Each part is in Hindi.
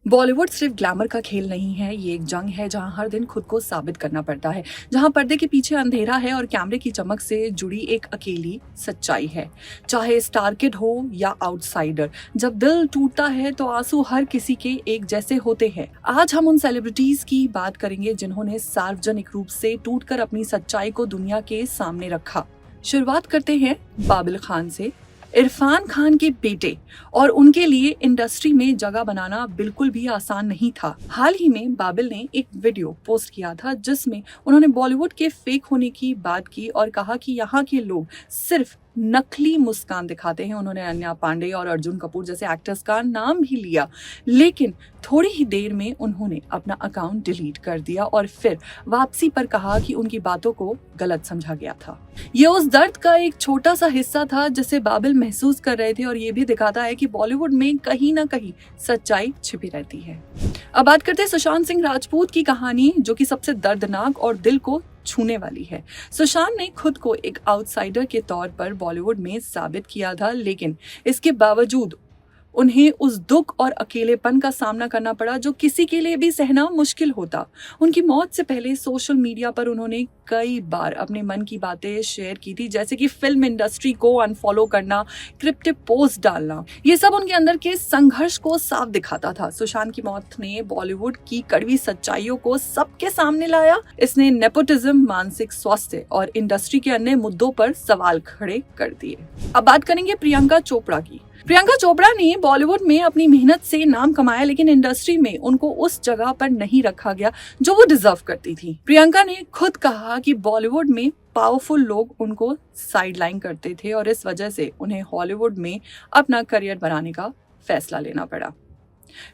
बॉलीवुड सिर्फ ग्लैमर का खेल नहीं है, ये एक जंग है जहां हर दिन खुद को साबित करना पड़ता है, जहां पर्दे के पीछे अंधेरा है और कैमरे की चमक से जुड़ी एक अकेली सच्चाई है। चाहे स्टार किड हो या आउटसाइडर, जब दिल टूटता है तो आंसू हर किसी के एक जैसे होते हैं। आज हम उन सेलिब्रिटीज की बात करेंगे जिन्होंने सार्वजनिक रूप से टूटकर अपनी सच्चाई को दुनिया के सामने रखा। शुरुआत करते हैं बाबिल खान से। इरफान खान के बेटे और उनके लिए इंडस्ट्री में जगह बनाना बिल्कुल भी आसान नहीं था। हाल ही में बाबिल ने एक वीडियो पोस्ट किया था जिसमें उन्होंने बॉलीवुड के फेक होने की बात की और कहा कि यहाँ के लोग सिर्फ नकली मुस्कान दिखाते हैं। उन्होंने अन्या पांडे और अर्जुन कपूर जैसे एक्टर्स का नाम भी लिया, लेकिन थोड़ी ही देर में उन्होंने अपना अकाउंट डिलीट कर दिया और फिर वापसी पर कहा कि उनकी बातों को गलत समझा गया था। ये उस दर्द का एक छोटा सा हिस्सा था जिसे बाबिल महसूस कर रहे थे और ये भी दिखाता है कि बॉलीवुड में कहीं ना कहीं सच्चाई छिपी रहती है। अब बात करते हैं सुशांत सिंह राजपूत की कहानी, जो कि सबसे दर्दनाक और दिल को छूने वाली है। सुशांत ने खुद को एक आउटसाइडर के तौर पर बॉलीवुड में साबित किया था, लेकिन इसके बावजूद उन्हें उस दुख और अकेलेपन का सामना करना पड़ा जो किसी के लिए भी सहना मुश्किल होता। उनकी मौत से पहले सोशल मीडिया पर उन्होंने कई बार अपने मन की बातें शेयर की थी, जैसे कि फिल्म इंडस्ट्री को अनफॉलो करना, क्रिप्टिव पोस्ट डालना। ये सब उनके अंदर के संघर्ष को साफ दिखाता था। सुशांत की मौत ने बॉलीवुड की कड़वी सच्चाइयों को सबके सामने लाया। इसने नेपोटिज्म, मानसिक स्वास्थ्य और इंडस्ट्री के अन्य मुद्दों पर सवाल खड़े कर दिए। अब बात करेंगे प्रियंका चोपड़ा की। प्रियंका चोपड़ा ने बॉलीवुड में अपनी मेहनत से नाम कमाया, लेकिन इंडस्ट्री में उनको उस जगह पर नहीं रखा गया जो वो डिजर्व करती थी। प्रियंका ने खुद कहा कि बॉलीवुड में पावरफुल लोग उनको साइडलाइन करते थे और इस वजह से उन्हें हॉलीवुड में अपना करियर बनाने का फैसला लेना पड़ा।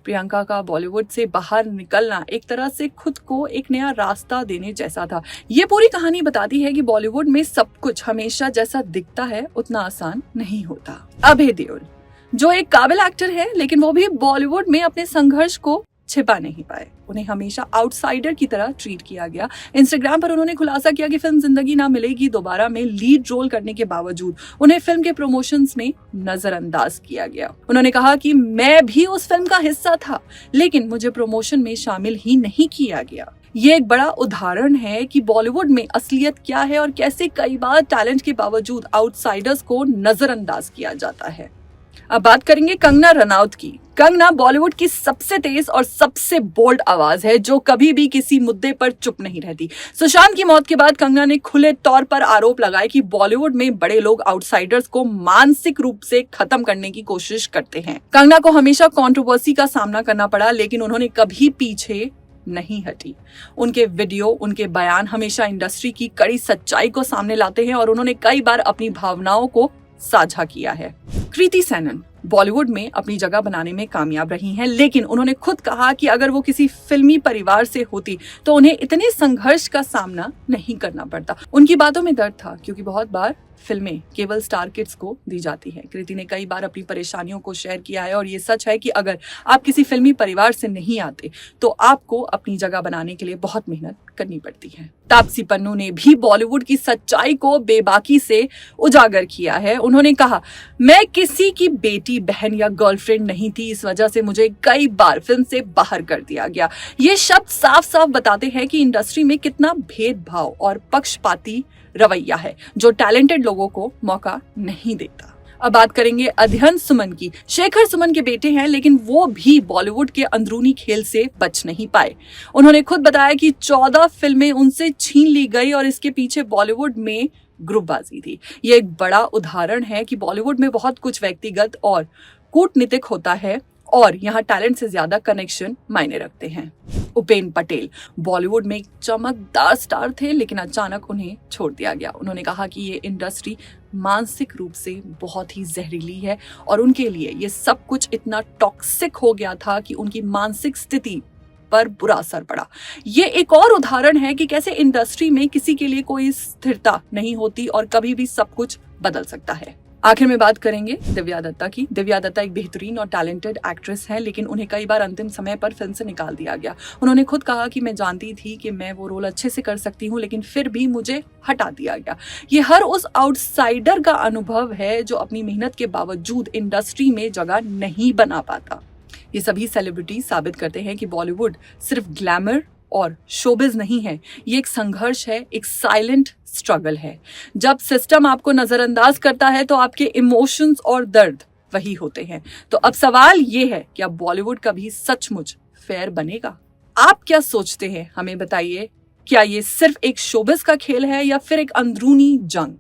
प्रियंका का बॉलीवुड से बाहर निकलना एक तरह से खुद को एक नया रास्ता देने जैसा था। ये पूरी कहानी बताती है कि बॉलीवुड में सब कुछ हमेशा जैसा दिखता है उतना आसान नहीं होता। अभय देओल, जो एक काबिल एक्टर है, लेकिन वो भी बॉलीवुड में अपने संघर्ष को छिपा नहीं पाए। उन्हें हमेशा आउटसाइडर की तरह ट्रीट किया गया। इंस्टाग्राम पर उन्होंने खुलासा किया कि फिल्म जिंदगी ना मिलेगी दोबारा में लीड रोल करने के बावजूद उन्हें फिल्म के प्रमोशंस में नजरअंदाज किया गया। उन्होंने कहा कि मैं भी उस फिल्म का हिस्सा था, लेकिन मुझे प्रमोशन में शामिल ही नहीं किया गया। ये एक बड़ा उदाहरण है कि बॉलीवुड में असलियत क्या है और कैसे कई बार टैलेंट के बावजूद आउटसाइडर्स को नजरअंदाज किया जाता है। अब बात करेंगे कंगना रनौत की। कंगना बॉलीवुड की सबसे तेज और सबसे बोल्ड आवाज है जो कभी भी किसी मुद्दे पर चुप नहीं रहती। सुशांत की मौत के बाद कंगना ने खुले तौर पर आरोप लगाए कि बॉलीवुड में बड़े लोग आउटसाइडर्स को मानसिक रूप से खत्म करने की कोशिश करते हैं। कंगना को हमेशा कंट्रोवर्सी का सामना करना पड़ा, लेकिन उन्होंने कभी पीछे नहीं हटी। उनके वीडियो, उनके बयान हमेशा इंडस्ट्री की कड़ी सच्चाई को सामने लाते हैं और उन्होंने कई बार अपनी भावनाओं को साझा किया है। कृति सेनन बॉलीवुड में अपनी जगह बनाने में कामयाब रही हैं, लेकिन उन्होंने खुद कहा कि अगर वो किसी फिल्मी परिवार से होती तो उन्हें इतने संघर्ष का सामना नहीं करना पड़ता। उनकी बातों में दर्द था, क्योंकि बहुत बार फिल्में केवल स्टार किड्स को दी जाती हैं। कृति ने कई बार अपनी परेशानियों को शेयर किया है और ये सच है कि अगर आप किसी फिल्मी परिवार से नहीं आते तो आपको अपनी जगह बनाने के लिए बहुत मेहनत करनी पड़ती है। तापसी पन्नू ने भी बॉलीवुड की सच्चाई को बेबाकी से उजागर किया है। उन्होंने कहा, मैं किसी की बेटी, बहन या गर्लफ्रेंड नहीं थी, इस वजह से मुझे कई बार फिल्म से बाहर कर दिया गया। ये शब्द साफ साफ बताते हैं कि इंडस्ट्री में कितना भेदभाव और पक्षपाती रवैया है जो टैलेंटेड लोगों को मौका नहीं देता। अब बात करेंगे अध्ययन सुमन की। शेखर सुमन के बेटे हैं, लेकिन वो भी बॉलीवुड के अंदरूनी खेल से बच नहीं पाए। उन्होंने खुद बताया कि 14 फिल्में उनसे छीन ली गई और इसके पीछे बॉलीवुड में ग्रुपबाजी थी। ये एक बड़ा उदाहरण है कि बॉलीवुड में बहुत कुछ व्यक्तिगत और कूटनीतिक होता है और यहाँ टैलेंट से ज्यादा कनेक्शन मायने रखते हैं। उपेन पटेल बॉलीवुड में एक चमकदार स्टार थे, लेकिन अचानक उन्हें छोड़ दिया गया। उन्होंने कहा कि ये इंडस्ट्री मानसिक रूप से बहुत ही जहरीली है और उनके लिए ये सब कुछ इतना टॉक्सिक हो गया था कि उनकी मानसिक स्थिति पर बुरा असर पड़ा। ये एक और उदाहरण है कि कैसे इंडस्ट्री में किसी के लिए कोई स्थिरता नहीं होती और कभी भी सब कुछ बदल सकता है। आखिर में बात करेंगे दिव्या दत्ता की। दिव्या दत्ता एक बेहतरीन और टैलेंटेड एक्ट्रेस हैं, लेकिन उन्हें कई बार अंतिम समय पर फिल्म से निकाल दिया गया। उन्होंने खुद कहा कि मैं जानती थी कि मैं वो रोल अच्छे से कर सकती हूँ, लेकिन फिर भी मुझे हटा दिया गया। ये हर उस आउटसाइडर का अनुभव है जो अपनी मेहनत के बावजूद इंडस्ट्री में जगह नहीं बना पाता। ये सभी सेलिब्रिटी साबित करते हैं कि बॉलीवुड सिर्फ ग्लैमर और शोबिज नहीं है, ये एक संघर्ष है, एक साइलेंट स्ट्रगल है। जब सिस्टम आपको नजरअंदाज करता है तो आपके इमोशंस और दर्द वही होते हैं। तो अब सवाल ये है, क्या बॉलीवुड कभी सचमुच फेयर बनेगा? आप क्या सोचते हैं, हमें बताइए। क्या ये सिर्फ एक शोबिज का खेल है या फिर एक अंदरूनी जंग?